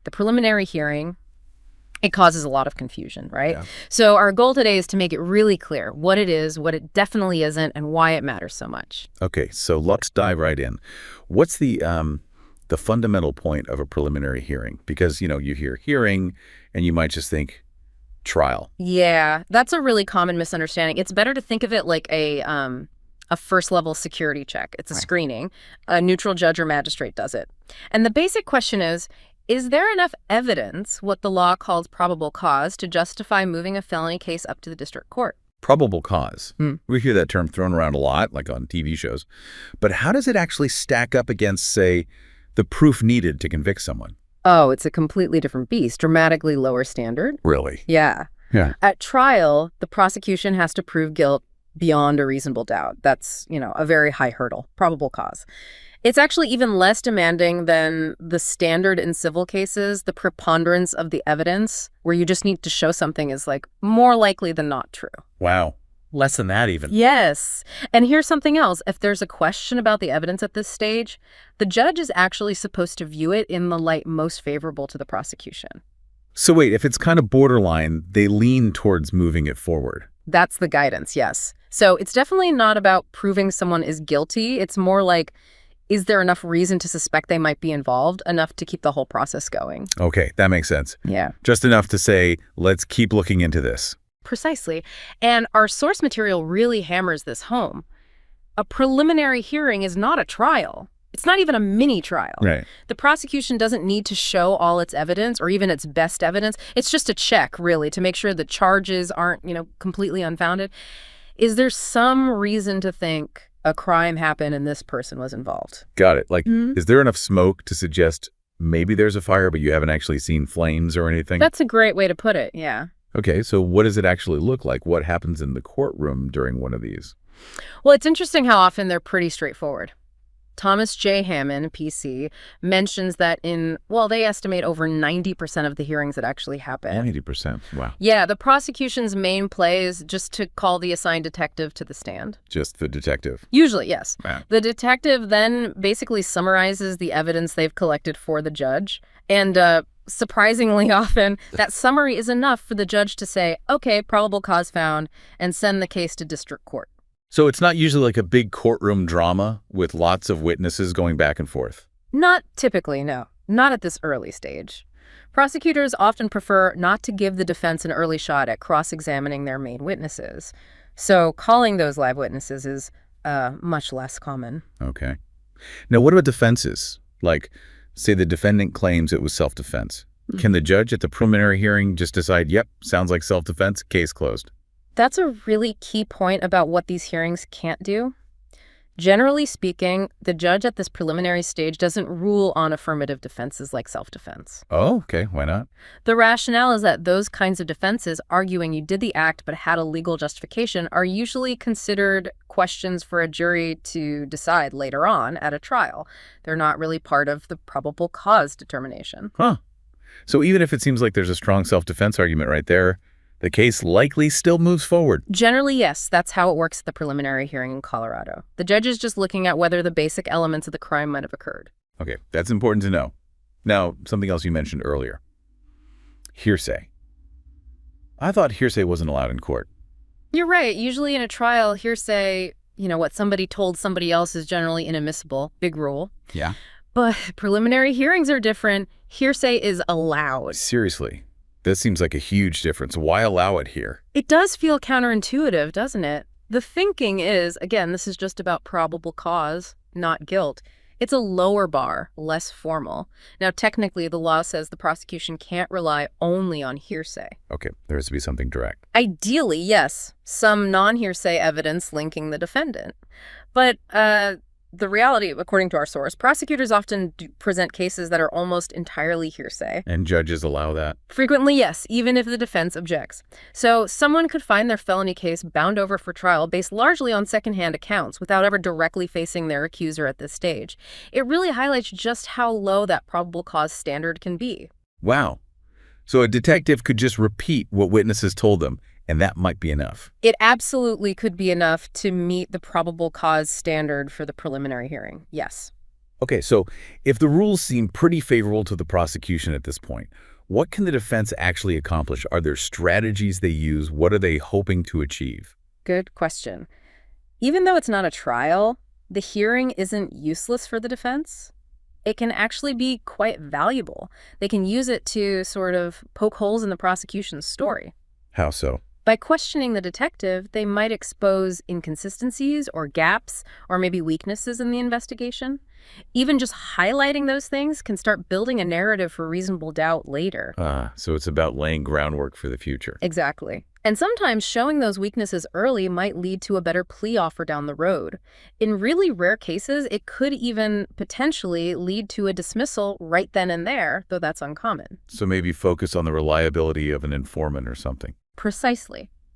the preliminary hearing, it causes a lot of confusion, right? Yeah. So our goal today is to make it really clear what it is, what it definitely isn't, and why it matters so much. Okay, so let's dive right in. What's the fundamental point of a preliminary hearing? Because, you hear hearing and you might just think trial. Yeah, that's a really common misunderstanding. It's better to think of it like a first-level security check. It's a Right. screening. A neutral judge or magistrate does it. And the basic question is there enough evidence, what the law calls probable cause, to justify moving a felony case up to the district court? Probable cause. Hmm. We hear that term thrown around a lot, like on TV shows. But how does it actually stack up against, say, the proof needed to convict someone? Oh, it's a completely different beast, dramatically lower standard. Really? Yeah. Yeah. At trial, the prosecution has to prove guilt beyond a reasonable doubt. That's, a very high hurdle, probable cause. It's actually even less demanding than the standard in civil cases, the preponderance of the evidence, where you just need to show something is more likely than not true. Wow. Less than that even. Yes. And here's something else. If there's a question about the evidence at this stage, the judge is actually supposed to view it in the light most favorable to the prosecution. So wait, if it's kind of borderline, they lean towards moving it forward. That's the guidance, yes. So it's definitely not about proving someone is guilty. It's more like, is there enough reason to suspect they might be involved, enough to keep the whole process going? Okay, that makes sense. Yeah. Just enough to say, let's keep looking into this. Precisely. And our source material really hammers this home. A preliminary hearing is not a trial. It's not even a mini trial. Right. The prosecution doesn't need to show all its evidence or even its best evidence. It's just a check, really, to make sure the charges aren't, completely unfounded. Is there some reason to think a crime happened and this person was involved? Got it. Is there enough smoke to suggest maybe there's a fire, but you haven't actually seen flames or anything? That's a great way to put it, yeah. Okay, so what does it actually look like? What happens in the courtroom during one of these? Well, it's interesting how often they're pretty straightforward. Thomas J. Hammond, PC, mentions that they estimate over 90% of the hearings that actually happen. 90%. Wow. Yeah, the prosecution's main play is just to call the assigned detective to the stand. Just the detective. Usually, yes. Wow. The detective then basically summarizes the evidence they've collected for the judge. And surprisingly often, that summary is enough for the judge to say, okay, probable cause found, and send the case to district court. So it's not usually like a big courtroom drama with lots of witnesses going back and forth? Not typically, no. Not at this early stage. Prosecutors often prefer not to give the defense an early shot at cross-examining their main witnesses. So calling those live witnesses is much less common. Okay. Now, what about defenses? Like, say the defendant claims it was self-defense. Can the judge at the preliminary hearing just decide, yep, sounds like self-defense, case closed? That's a really key point about what these hearings can't do. Generally speaking, the judge at this preliminary stage doesn't rule on affirmative defenses like self-defense. Oh, okay. Why not? The rationale is that those kinds of defenses, arguing you did the act but had a legal justification, are usually considered questions for a jury to decide later on at a trial. They're not really part of the probable cause determination. Huh. So even if it seems like there's a strong self-defense argument right there, the case likely still moves forward. Generally, yes, that's how it works at the preliminary hearing in Colorado. The judge is just looking at whether the basic elements of the crime might have occurred. Okay, that's important to know. Now, something else you mentioned earlier. Hearsay. I thought hearsay wasn't allowed in court. You're right. Usually in a trial, hearsay, what somebody told somebody else is generally inadmissible. Big rule. Yeah. But preliminary hearings are different. Hearsay is allowed. Seriously. This seems like a huge difference. Why allow it here? It does feel counterintuitive, doesn't it? The thinking is, again, this is just about probable cause, not guilt. It's a lower bar, less formal. Now, technically, the law says the prosecution can't rely only on hearsay. Okay, there has to be something direct. Ideally, yes, some non-hearsay evidence linking the defendant. But the reality, according to our source, prosecutors often present cases that are almost entirely hearsay. And judges allow that? Frequently, yes, even if the defense objects. So someone could find their felony case bound over for trial based largely on secondhand accounts without ever directly facing their accuser at this stage. It really highlights just how low that probable cause standard can be. Wow. So a detective could just repeat what witnesses told them, and that might be enough. It absolutely could be enough to meet the probable cause standard for the preliminary hearing, yes. Okay, so if the rules seem pretty favorable to the prosecution at this point, what can the defense actually accomplish? Are there strategies they use? What are they hoping to achieve? Good question. Even though it's not a trial, the hearing isn't useless for the defense. It can actually be quite valuable. They can use it to sort of poke holes in the prosecution's story. How so? By questioning the detective, they might expose inconsistencies or gaps or maybe weaknesses in the investigation. Even just highlighting those things can start building a narrative for reasonable doubt later. So it's about laying groundwork for the future. Exactly. And sometimes showing those weaknesses early might lead to a better plea offer down the road. In really rare cases, it could even potentially lead to a dismissal right then and there, though that's uncommon. So maybe focus on the reliability of an informant or something. Precisely.